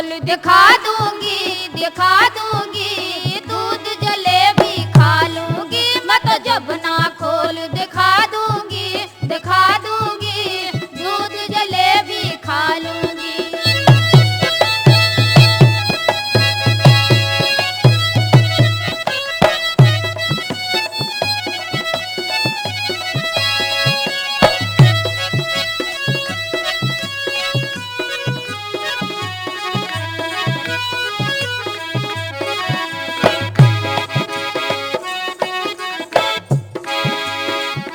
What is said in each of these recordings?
खोल दिखा दूंगी, दिखा दूंगी, दूध जलेबी खा लूंगी मैं तो जबना खोल दिखा दूंगी, दिखा दूंगी, दूध जलेबी खा लूंगी।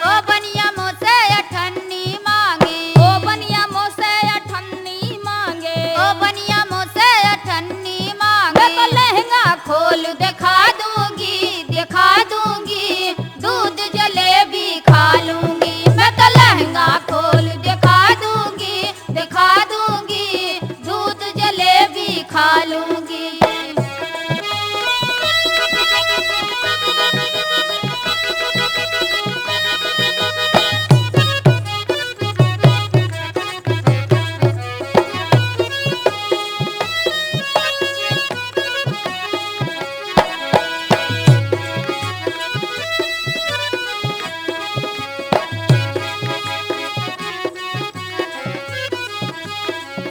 ओ बनिया मोसे अठन्नी मांगे, ओ बनिया मोसे अठन्नी मांगे, ओ बनिया मोसे अठन्नी मांगे मैं तो लहंगा खोल दिखा दूंगी, दिखा दूंगी, दूध जलेबी खा लूंगी मैं तो लहंगा खोल दिखा दूंगी, दिखा दूंगी, दूध जलेबी खा लूंगी।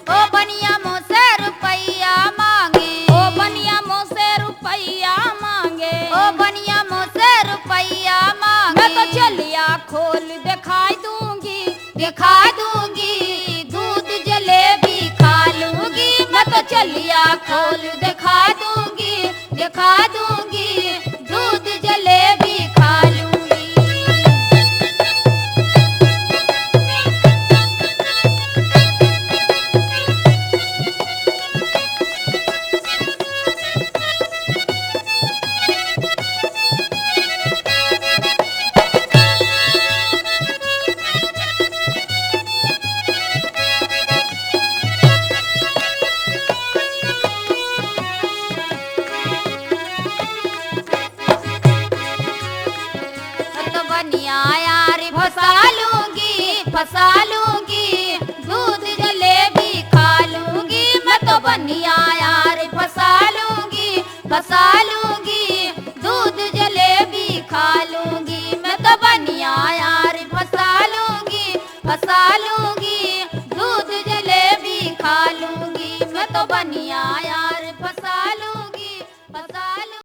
ओ बनिया मोसे रुपैया मांगे, ओ बनिया मोसे रुपैया मांगे, ओ बनिया मोसे रुपैया मांगे मैं तो चलिया खोल दिखा दूंगी, दिखा दूंगी, दूध जलेबी खा लूंगी मैं तो चलिया खोल दिखा दूंगी, दिखा दूंगी, दूध जलेबी खा लूंगी। तो बनिया यार फंसा लूंगी, फंसा लूंगी, दूध जलेबी खा लूंगी मैं तो बनिया यार फंसा लूंगी, फंसा लूंगी, दूध जलेबी खा लूंगी मैं तो बनिया यार फंसा लूंगी, फंसा लूंगी, दूध जलेबी खा लूंगी मैं तो बनिया